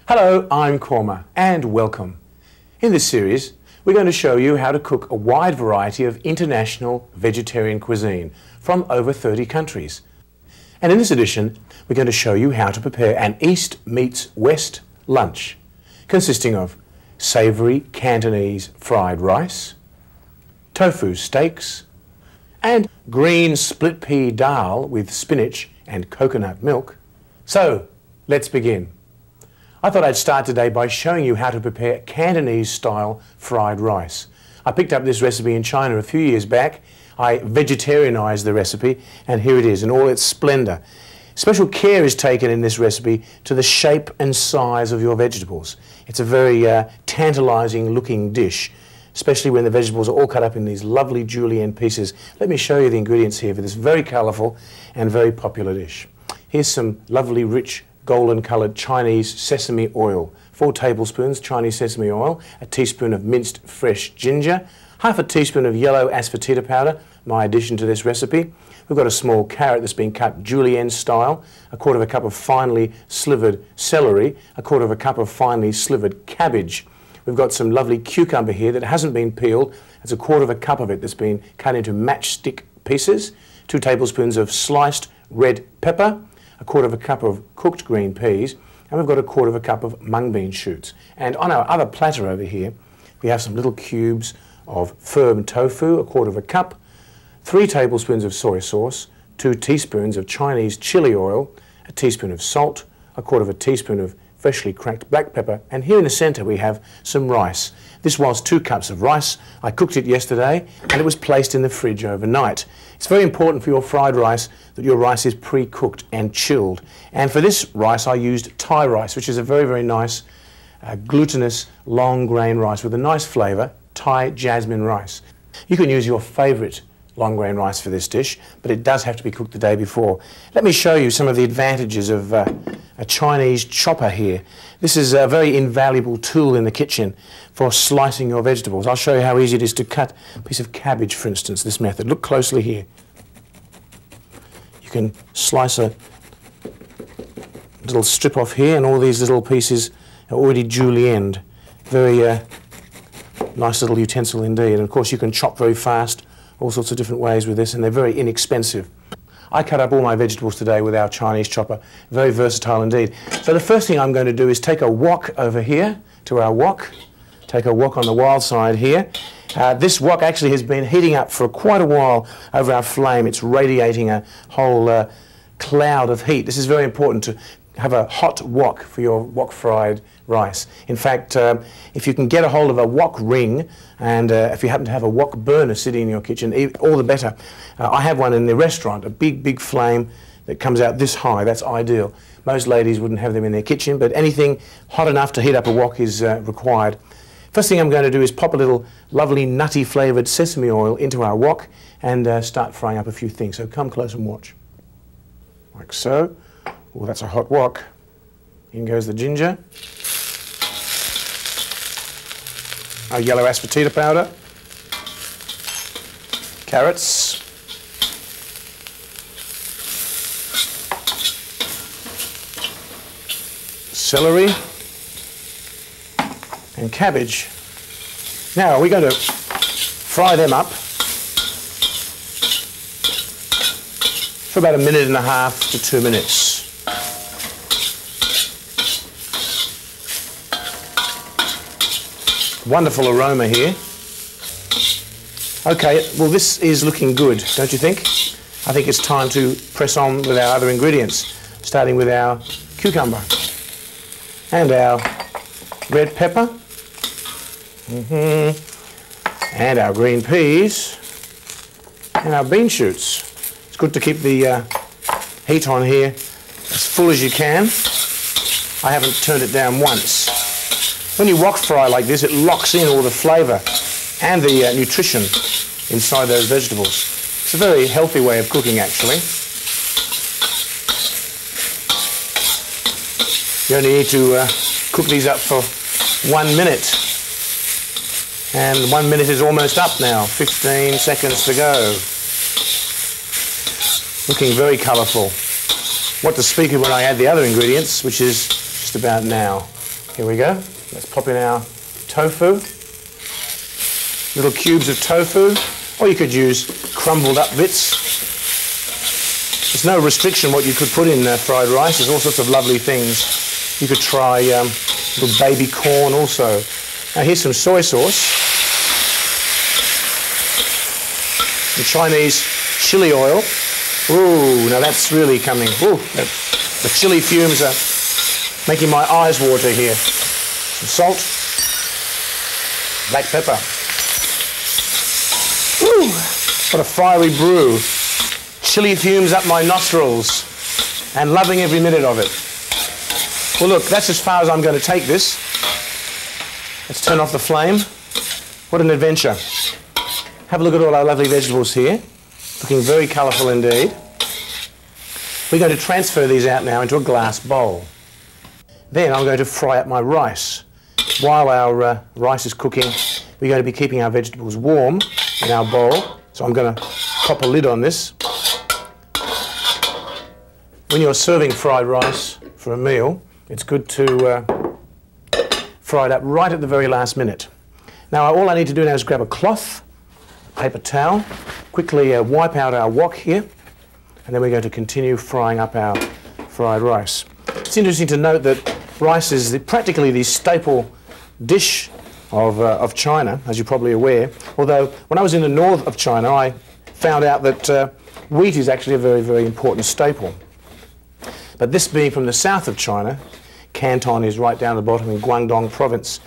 Hello, I'm Kurma and welcome. In this series, we're going to show you how to cook a wide variety of international vegetarian cuisine from over 30 countries. And in this edition, we're going to show you how to prepare an East meets West lunch, consisting of savoury Cantonese fried rice, tofu steaks, and green split pea dal with spinach and coconut milk. So, let's begin. I thought I'd start today by showing you how to prepare Cantonese-style fried rice. I picked up this recipe in China a few years back. I vegetarianized the recipe, and here it is in all its splendour. Special care is taken in this recipe to the shape and size of your vegetables. It's a very tantalising looking dish, especially when the vegetables are all cut up in these lovely julienne pieces. Let me show you the ingredients here for this very colourful and very popular dish. Here's some lovely rich golden coloured Chinese sesame oil, 4 tablespoons Chinese sesame oil, a teaspoon of minced fresh ginger, half a teaspoon of yellow asafoetida powder, my addition to this recipe. We've got a small carrot that's been cut julienne style, a quarter of a cup of finely slivered celery, a quarter of a cup of finely slivered cabbage. We've got some lovely cucumber here that hasn't been peeled. There's a quarter of a cup of it that's been cut into matchstick pieces, 2 tablespoons of sliced red pepper, a quarter of a cup of cooked green peas, and we've got a quarter of a cup of mung bean shoots. And on our other platter over here, we have some little cubes of firm tofu, a quarter of a cup, 3 tablespoons of soy sauce, 2 teaspoons of Chinese chili oil, a teaspoon of salt, a quarter of a teaspoon of freshly cracked black pepper, and here in the centre we have some rice. This was 2 cups of rice. I cooked it yesterday and it was placed in the fridge overnight. It's very important for your fried rice that your rice is pre-cooked and chilled. And for this rice I used Thai rice, which is a very, very nice glutinous long grain rice with a nice flavour, Thai jasmine rice. You can use your favourite long grain rice for this dish, but it does have to be cooked the day before. Let me show you some of the advantages of a Chinese chopper here. This is a very invaluable tool in the kitchen for slicing your vegetables. I'll show you how easy it is to cut a piece of cabbage, for instance, this method. Look closely here. You can slice a little strip off here, and all these little pieces are already julienned. Very nice little utensil indeed. And of course you can chop very fast, all sorts of different ways with this, and they're very inexpensive. I cut up all my vegetables today with our Chinese chopper. Very versatile indeed. So the first thing I'm going to do is take a wok over here to our wok. Take a wok on the wild side here. This wok actually has been heating up for quite a while over our flame. It's radiating a whole cloud of heat. This is very important to have a hot wok for your wok fried rice. In fact, if you can get a hold of a wok ring, and if you happen to have a wok burner sitting in your kitchen, all the better. I have one in the restaurant, a big flame that comes out this high. That's ideal. Most ladies wouldn't have them in their kitchen, but anything hot enough to heat up a wok is required. First thing I'm going to do is pop a little lovely nutty flavoured sesame oil into our wok and start frying up a few things. So come close and watch. Like so. Oh, that's a hot wok. In goes the ginger. Our yellow asafoetida powder. Carrots. Celery. And cabbage. Now we're going to fry them up for about 1.5 to 2 minutes. Wonderful aroma here. Okay, well this is looking good, don't you think? I think it's time to press on with our other ingredients, starting with our cucumber and our red pepper, and our green peas, and our bean shoots. It's good to keep the heat on here as full as you can. I haven't turned it down once. When you wok fry like this, it locks in all the flavour and the nutrition inside those vegetables. It's a very healthy way of cooking, actually. You only need to cook these up for 1 minute. And 1 minute is almost up now. 15 seconds to go. Looking very colourful. What to speak of when I add the other ingredients, which is just about now. Here we go. Let's pop in our tofu. Little cubes of tofu, or you could use crumbled up bits. There's no restriction what you could put in fried rice. There's all sorts of lovely things. You could try little baby corn also. Now here's some soy sauce. Some Chinese chili oil. Ooh, now that's really coming. Ooh, the chili fumes are making my eyes water here. Some salt. Black pepper. Ooh, what a fiery brew. Chili fumes up my nostrils and loving every minute of it. Well look, that's as far as I'm going to take this. Let's turn off the flame. What an adventure. Have a look at all our lovely vegetables here. Looking very colourful indeed. We're going to transfer these out now into a glass bowl. Then I'm going to fry up my rice. While our rice is cooking, we're going to be keeping our vegetables warm in our bowl. So I'm going to pop a lid on this. When you're serving fried rice for a meal, it's good to fry it up right at the very last minute. Now all I need to do now is grab a cloth, a paper towel, quickly wipe out our wok here, and then we're going to continue frying up our fried rice. It's interesting to note that rice is practically the staple dish of China, as you're probably aware, although when I was in the north of China I found out that wheat is actually a very, very important staple. But this being from the south of China, Canton is right down the bottom in Guangdong province,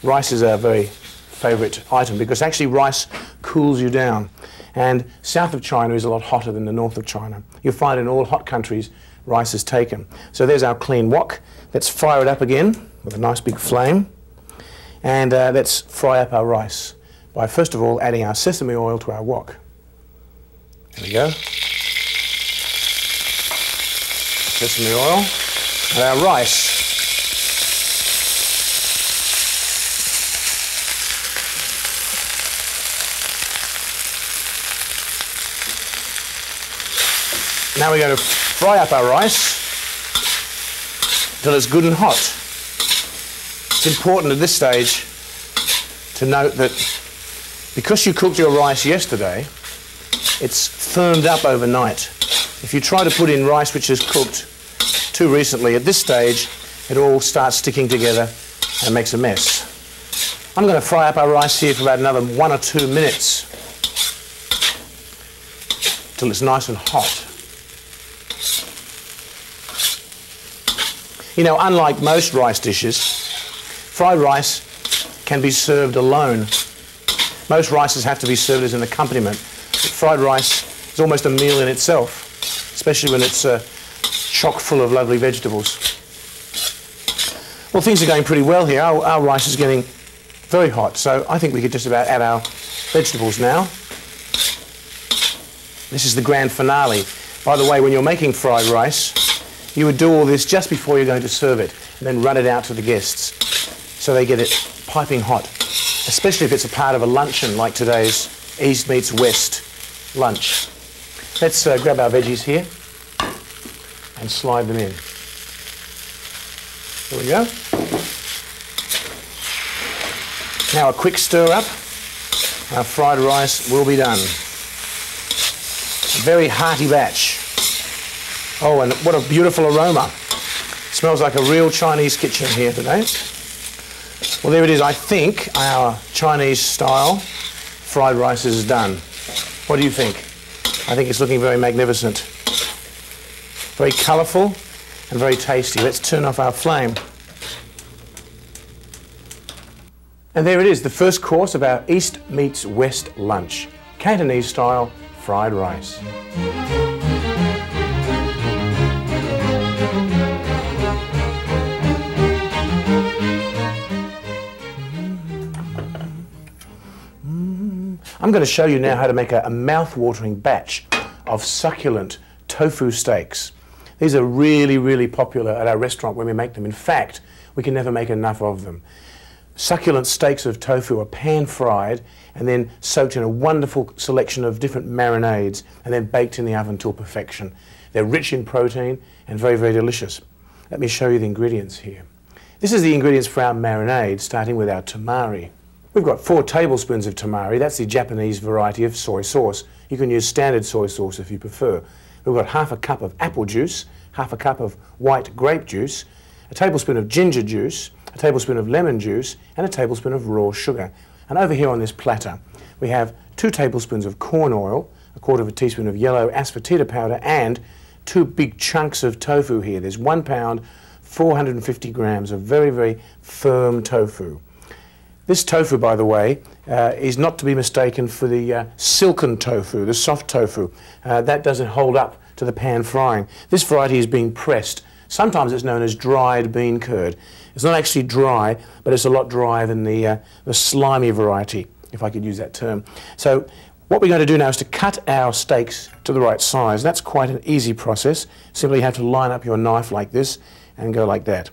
rice is a very favourite item because actually rice cools you down. And south of China is a lot hotter than the north of China. You'll find in all hot countries rice is taken. So there's our clean wok. Let's fire it up again with a nice big flame. And let's fry up our rice by first of all adding our sesame oil to our wok. There we go. Sesame oil and our rice. Now we're going to fry up our rice until it's good and hot. It's important at this stage to note that because you cooked your rice yesterday, it's firmed up overnight. If you try to put in rice which is cooked too recently, at this stage it all starts sticking together and makes a mess. I'm going to fry up our rice here for about another 1 or 2 minutes till it's nice and hot. You know, unlike most rice dishes, fried rice can be served alone. Most rices have to be served as an accompaniment. But fried rice is almost a meal in itself, especially when it's chock full of lovely vegetables. Well, things are going pretty well here. Our rice is getting very hot, so I think we could just about add our vegetables now. This is the grand finale. By the way, when you're making fried rice, you would do all this just before you're going to serve it and then run it out to the guests so they get it piping hot, especially if it's a part of a luncheon like today's East meets West lunch. Let's grab our veggies here and slide them in. There we go. Now a quick stir up. Our fried rice will be done. A very hearty batch. Oh, and what a beautiful aroma. Smells like a real Chinese kitchen here today. Well, there it is. I think our Chinese style fried rice is done. What do you think? I think it's looking very magnificent. Very colourful and very tasty. Let's turn off our flame. And there it is, the first course of our East meets West lunch. Cantonese style fried rice. I'm going to show you now how to make a mouth-watering batch of succulent tofu steaks. These are really, really popular at our restaurant when we make them. In fact, we can never make enough of them. Succulent steaks of tofu are pan-fried and then soaked in a wonderful selection of different marinades and then baked in the oven till perfection. They're rich in protein and very, very delicious. Let me show you the ingredients here. This is the ingredients for our marinade, starting with our tamari. We've got 4 tablespoons of tamari. That's the Japanese variety of soy sauce. You can use standard soy sauce if you prefer. We've got half a cup of apple juice, half a cup of white grape juice, a tablespoon of ginger juice, a tablespoon of lemon juice, and a tablespoon of raw sugar. And over here on this platter, we have 2 tablespoons of corn oil, a quarter of a teaspoon of yellow asafoetida powder, and 2 big chunks of tofu here. There's 1 pound, 450 grams of very, very firm tofu. This tofu, by the way, is not to be mistaken for the silken tofu, the soft tofu. That doesn't hold up to the pan frying. This variety is being pressed. Sometimes it's known as dried bean curd. It's not actually dry, but it's a lot drier than the slimy variety, if I could use that term. So what we're going to do now is to cut our steaks to the right size. That's quite an easy process. Simply have to line up your knife like this and go like that.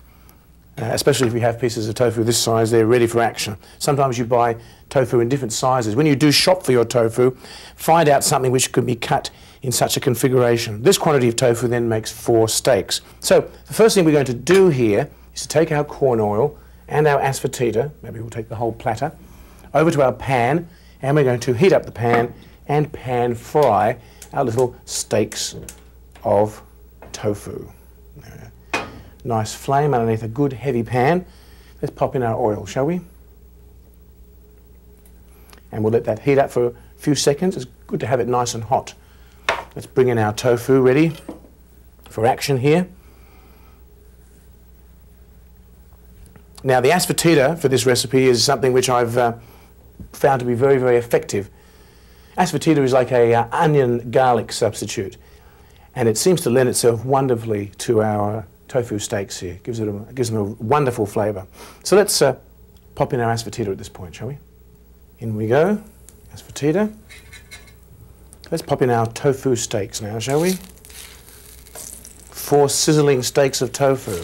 Especially if you have pieces of tofu this size, they're ready for action. Sometimes you buy tofu in different sizes. When you do shop for your tofu, find out something which can be cut in such a configuration. This quantity of tofu then makes 4 steaks. So the first thing we're going to do here is to take our corn oil and our asafoetida, maybe we'll take the whole platter, over to our pan, and we're going to heat up the pan and pan fry our little steaks of tofu. Nice flame underneath a good heavy pan. Let's pop in our oil, shall we? And we'll let that heat up for a few seconds. It's good to have it nice and hot. Let's bring in our tofu ready for action here. Now the asafoetida for this recipe is something which I've found to be very, very effective. Asafoetida is like a onion garlic substitute, and it seems to lend itself wonderfully to our tofu steaks here. Gives them a wonderful flavour. So let's pop in our asafoetida at this point, shall we? In we go, asafoetida. Let's pop in our tofu steaks now, shall we? 4 sizzling steaks of tofu.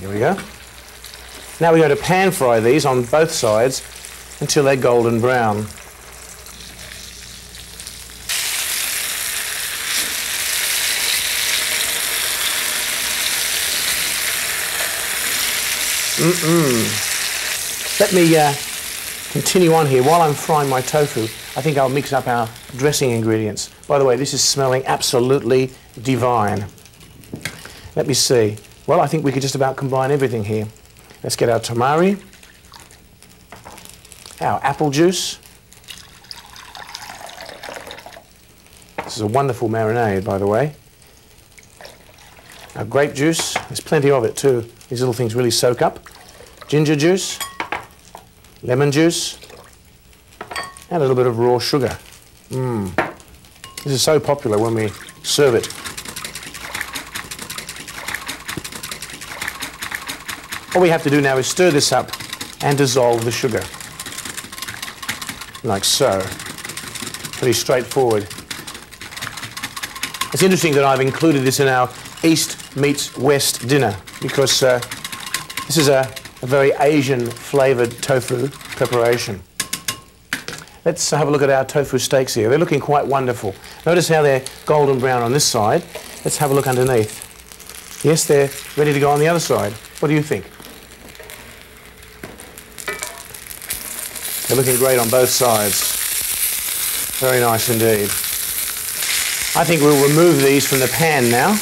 Here we go. Now we're going to pan fry these on both sides until they're golden brown. Let me continue on here. While I'm frying my tofu, I think I'll mix up our dressing ingredients. By the way, this is smelling absolutely divine. Let me see. Well, I think we could just about combine everything here. Let's get our tamari, our apple juice. This is a wonderful marinade, by the way. Our grape juice, there's plenty of it too. These little things really soak up. Ginger juice, lemon juice, and a little bit of raw sugar. This is so popular when we serve it. All we have to do now is stir this up and dissolve the sugar. Like so. Pretty straightforward. It's interesting that I've included this in our East meets West dinner because this is a very Asian flavoured tofu preparation. Let's have a look at our tofu steaks here. They're looking quite wonderful. Notice how they're golden brown on this side. Let's have a look underneath. Yes, they're ready to go on the other side. What do you think? They're looking great on both sides. Very nice indeed. I think we'll remove these from the pan now.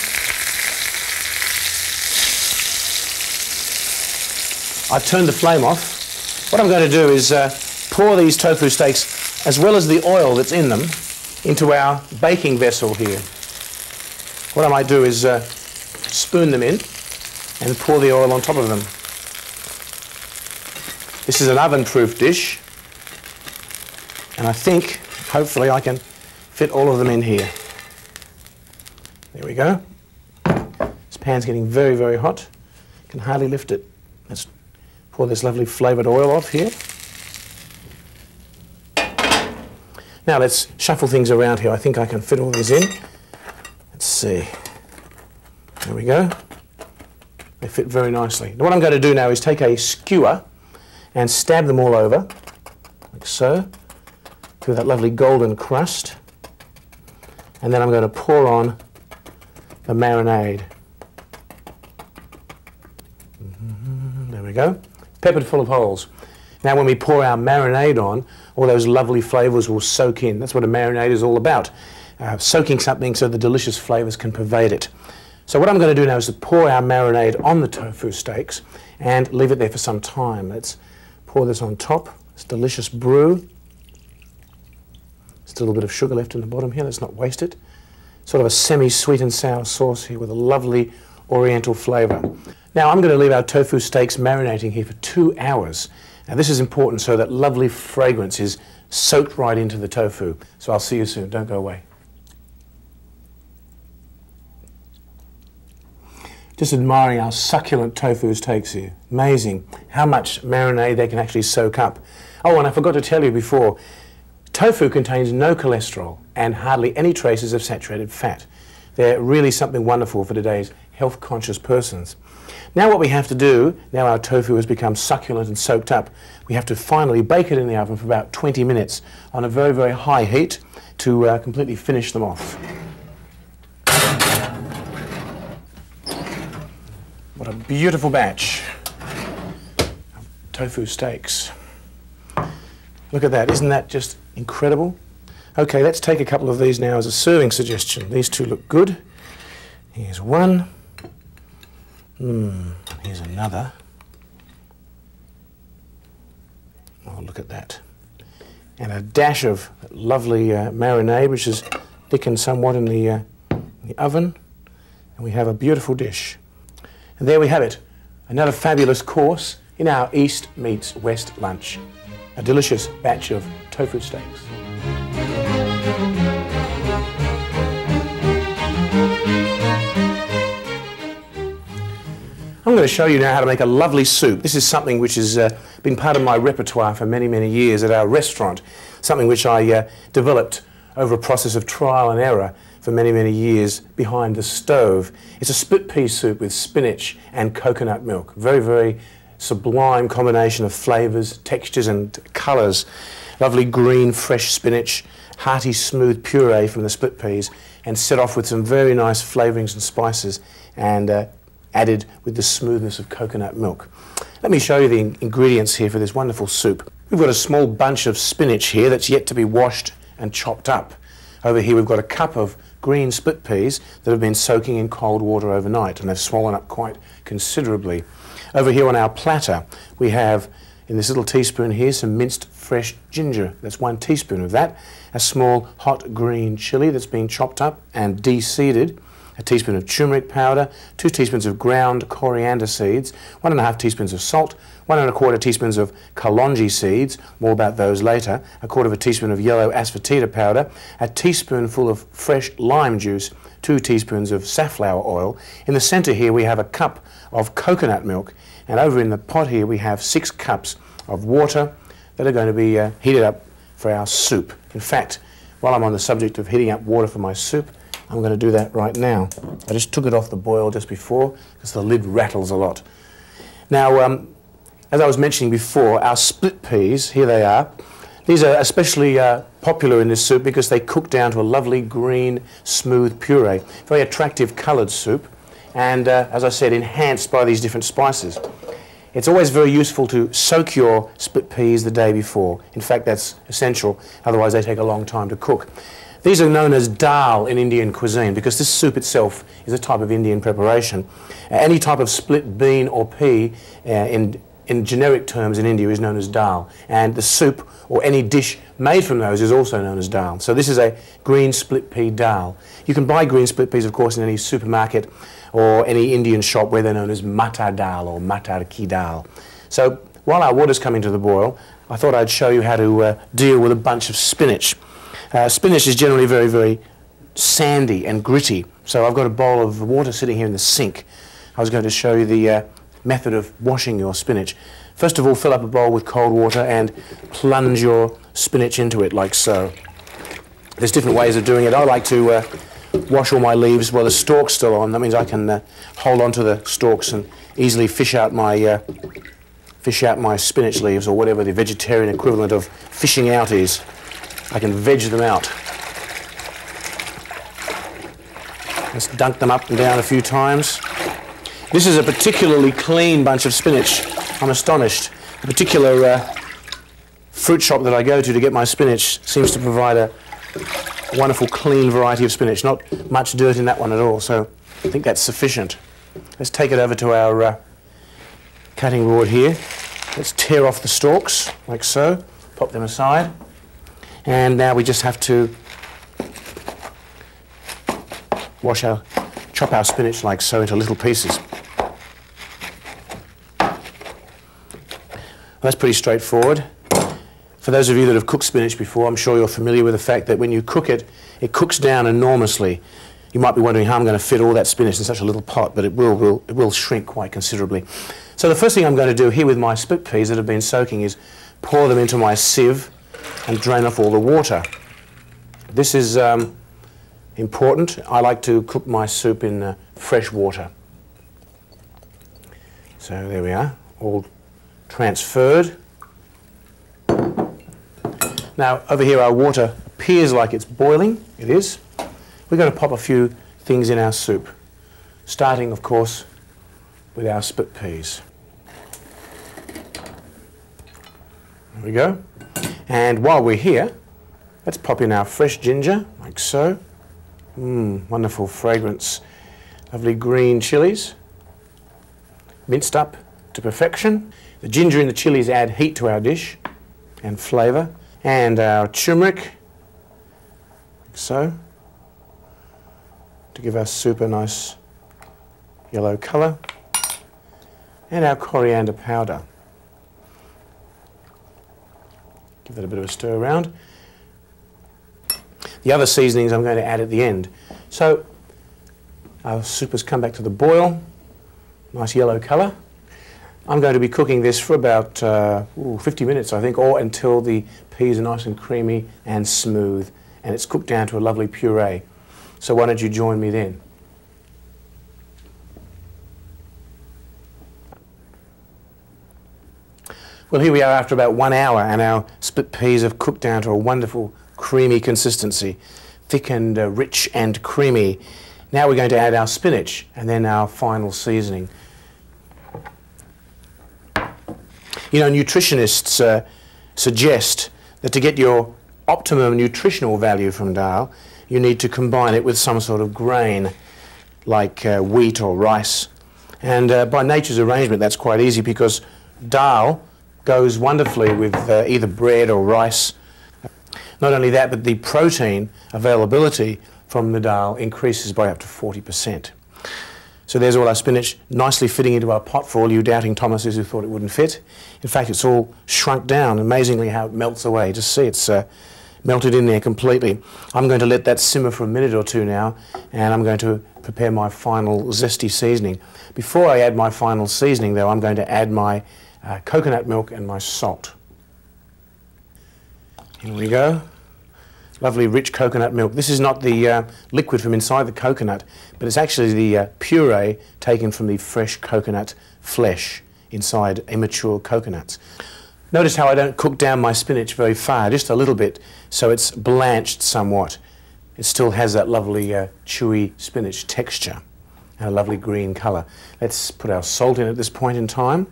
I've turned the flame off. What I'm going to do is pour these tofu steaks, as well as the oil that's in them, into our baking vessel here. What I might do is spoon them in and pour the oil on top of them. This is an oven-proof dish, and I think, hopefully, I can fit all of them in here. There we go. This pan's getting very, very hot. Can hardly lift it. Let's pour this lovely flavoured oil off here. Now let's shuffle things around here. I think I can fit all these in. Let's see. There we go. They fit very nicely. Now what I'm going to do now is take a skewer and stab them all over, like so, through that lovely golden crust. And then I'm going to pour on the marinade. There we go. Peppered full of holes. Now when we pour our marinade on, all those lovely flavours will soak in. That's what a marinade is all about. Soaking something so the delicious flavours can pervade it. So what I'm going to do now is to pour our marinade on the tofu steaks and leave it there for some time. Let's pour this on top. This delicious brew. Still a little bit of sugar left in the bottom here. Let's not waste it. Sort of a semi-sweet and sour sauce here with a lovely oriental flavour. Now I'm going to leave our tofu steaks marinating here for 2 hours. Now this is important so that lovely fragrance is soaked right into the tofu. So I'll see you soon. Don't go away. Just admiring our succulent tofu steaks here. Amazing how much marinade they can actually soak up. Oh, and I forgot to tell you before, tofu contains no cholesterol and hardly any traces of saturated fat. They're really something wonderful for today's health-conscious persons. Now what we have to do, now our tofu has become succulent and soaked up, we have to finally bake it in the oven for about 20 minutes on a very, very high heat to completely finish them off. What a beautiful batch of tofu steaks. Look at that, isn't that just incredible? Okay, let's take a couple of these now as a serving suggestion. These two look good. Here's one. Here's another. Oh, look at that. And a dash of lovely marinade, which is thickened somewhat in the oven. And we have a beautiful dish. And there we have it, another fabulous course in our East meets West lunch. A delicious batch of tofu steaks. I'm going to show you now how to make a lovely soup. This is something which has been part of my repertoire for many, many years at our restaurant. Something which I developed over a process of trial and error for many, many years behind the stove. It's a split pea soup with spinach and coconut milk. Very, very sublime combination of flavours, textures and colours. Lovely green, fresh spinach, hearty, smooth puree from the split peas, and set off with some very nice flavourings and spices, and added with the smoothness of coconut milk. Let me show you the ingredients here for this wonderful soup. We've got a small bunch of spinach here that's yet to be washed and chopped up. Over here we've got a cup of green split peas that have been soaking in cold water overnight, and they've swollen up quite considerably. Over here on our platter we have, in this little teaspoon here, some minced fresh ginger. That's 1 teaspoon of that. A small hot green chilli that's been chopped up and de-seeded. A teaspoon of turmeric powder, 2 teaspoons of ground coriander seeds, 1½ teaspoons of salt, 1¼ teaspoons of kalonji seeds, more about those later, 1/4 teaspoon of yellow asafoetida powder, a teaspoonful of fresh lime juice, 2 teaspoons of safflower oil. In the centre here we have a cup of coconut milk, and over in the pot here we have 6 cups of water that are going to be heated up for our soup. In fact, while I'm on the subject of heating up water for my soup, I'm going to do that right now. I just took it off the boil just before because the lid rattles a lot. Now, as I was mentioning before, our split peas, here they are. These are especially popular in this soup because they cook down to a lovely green, smooth puree. Very attractive coloured soup, and as I said, enhanced by these different spices. It's always very useful to soak your split peas the day before. In fact, that's essential, otherwise they take a long time to cook. These are known as dal in Indian cuisine because this soup itself is a type of Indian preparation. Any type of split bean or pea in in generic terms in India is known as dal, and the soup or any dish made from those is also known as dal. So this is a green split pea dal. You can buy green split peas, of course, in any supermarket or any Indian shop where they're known as matar dal or matar ki dal. So while our water's coming to the boil, I thought I'd show you how to deal with a bunch of spinach. Spinach is generally very, very sandy and gritty, so I've got a bowl of water sitting here in the sink. I was going to show you the method of washing your spinach. First of all, fill up a bowl with cold water and plunge your spinach into it like so. There's different ways of doing it. I like to wash all my leaves while the stalk's still on. That means I can hold on to the stalks and easily fish out my spinach leaves, or whatever the vegetarian equivalent of fishing out is. I can veg them out. Just dunk them up and down a few times. This is a particularly clean bunch of spinach. I'm astonished. The particular fruit shop that I go to get my spinach seems to provide a wonderful clean variety of spinach. Not much dirt in that one at all, so I think that's sufficient. Let's take it over to our cutting board here. Let's tear off the stalks like so, pop them aside, and now we just have to chop our spinach like so into little pieces. That's pretty straightforward. For those of you that have cooked spinach before, I'm sure you're familiar with the fact that when you cook it, it cooks down enormously. You might be wondering how I'm going to fit all that spinach in such a little pot, but it will shrink quite considerably. So the first thing I'm going to do here with my split peas that have been soaking is pour them into my sieve and drain off all the water. This is important. I like to cook my soup in fresh water. So there we are, all transferred. Now over here our water appears like it's boiling. It is. We're going to pop a few things in our soup, starting of course with our split peas. There we go. And while we're here, let's pop in our fresh ginger like so. Wonderful fragrance. Lovely green chilies, minced up to perfection. The ginger and the chilies add heat to our dish and flavour. And our turmeric, like so, to give our soup a nice yellow colour. And our coriander powder. Give that a bit of a stir around. The other seasonings I'm going to add at the end. So our soup has come back to the boil, nice yellow colour. I'm going to be cooking this for about 50 minutes, I think, or until the peas are nice and creamy and smooth and it's cooked down to a lovely puree. So why don't you join me then? Well, here we are after about 1 hour and our split peas have cooked down to a wonderful creamy consistency, thick and rich and creamy. Now we're going to add our spinach and then our final seasoning. You know, nutritionists suggest that to get your optimum nutritional value from dal, you need to combine it with some sort of grain, like wheat or rice. And by nature's arrangement, that's quite easy because dal goes wonderfully with either bread or rice. Not only that, but the protein availability from the dal increases by up to 40%. So there's all our spinach nicely fitting into our pot for all you doubting Thomases who thought it wouldn't fit. In fact, it's all shrunk down, amazingly how it melts away. Just see, it's melted in there completely. I'm going to let that simmer for a minute or two now, and I'm going to prepare my final zesty seasoning. Before I add my final seasoning, though, I'm going to add my coconut milk and my salt. Here we go. Lovely rich coconut milk. This is not the liquid from inside the coconut, but it's actually the puree taken from the fresh coconut flesh inside immature coconuts. Notice how I don't cook down my spinach very far, just a little bit, so it's blanched somewhat. It still has that lovely chewy spinach texture and a lovely green colour. Let's put our salt in at this point in time.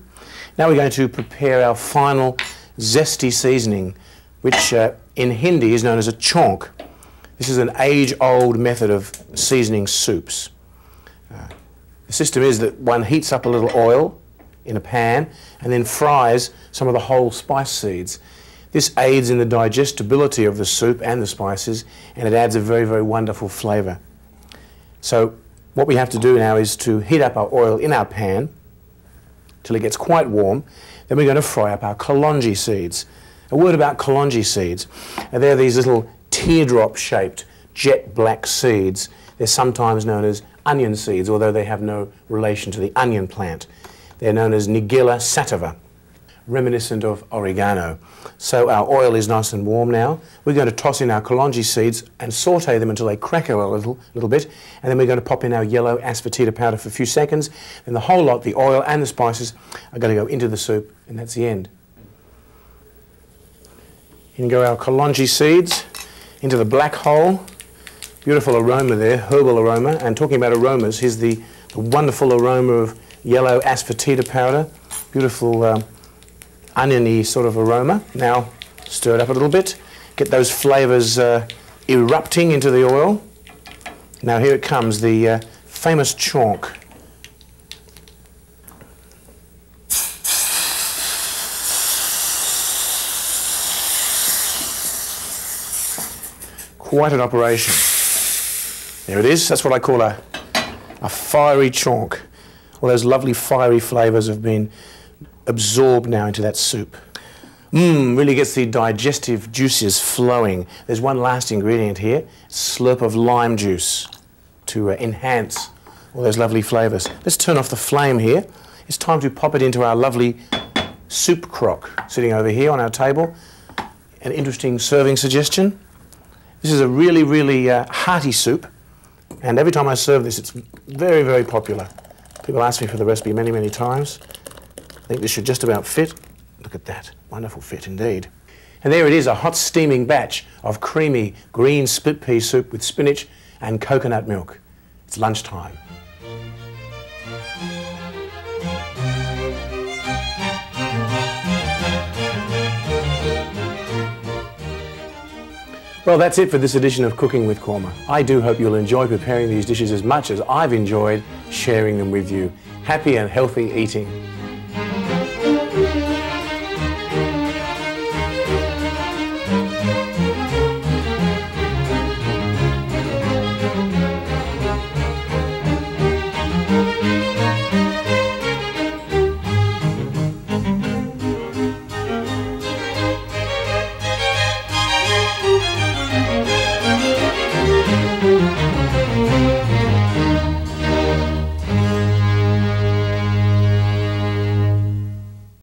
Now we're going to prepare our final zesty seasoning, which in Hindi is known as a chaunk. This is an age-old method of seasoning soups. The system is that one heats up a little oil in a pan and then fries some of the whole spice seeds. This aids in the digestibility of the soup and the spices, and it adds a very, very wonderful flavour. So what we have to do now is to heat up our oil in our pan till it gets quite warm. Then we're going to fry up our kalonji seeds. A word about kalonji seeds. They're these little teardrop-shaped jet black seeds. They're sometimes known as onion seeds, although they have no relation to the onion plant. They're known as Nigella sativa, reminiscent of oregano. So our oil is nice and warm now. We're going to toss in our kalonji seeds and saute them until they crackle a little bit, and then we're going to pop in our yellow asafoetida powder for a few seconds. Then the whole lot, the oil and the spices, are going to go into the soup, and that's the end. In go our kalonji seeds into the black hole. Beautiful aroma there, herbal aroma. And talking about aromas, here's the wonderful aroma of yellow asafoetida powder. Beautiful oniony sort of aroma. Now stir it up a little bit. Get those flavours erupting into the oil. Now here it comes, the famous chonk. Quite an operation. There it is. That's what I call a fiery chonk. All those lovely fiery flavours have been absorbed now into that soup. Really gets the digestive juices flowing. There's one last ingredient here, slurp of lime juice to enhance all those lovely flavours. Let's turn off the flame here. It's time to pop it into our lovely soup crock sitting over here on our table. An interesting serving suggestion. This is a really, really hearty soup, and every time I serve this, it's very, very popular. People ask me for the recipe many, many times. I think this should just about fit. Look at that, wonderful fit indeed. And there it is, a hot steaming batch of creamy green split pea soup with spinach and coconut milk. It's lunchtime. Well, that's it for this edition of Cooking with Kurma. I do hope you'll enjoy preparing these dishes as much as I've enjoyed sharing them with you. Happy and healthy eating.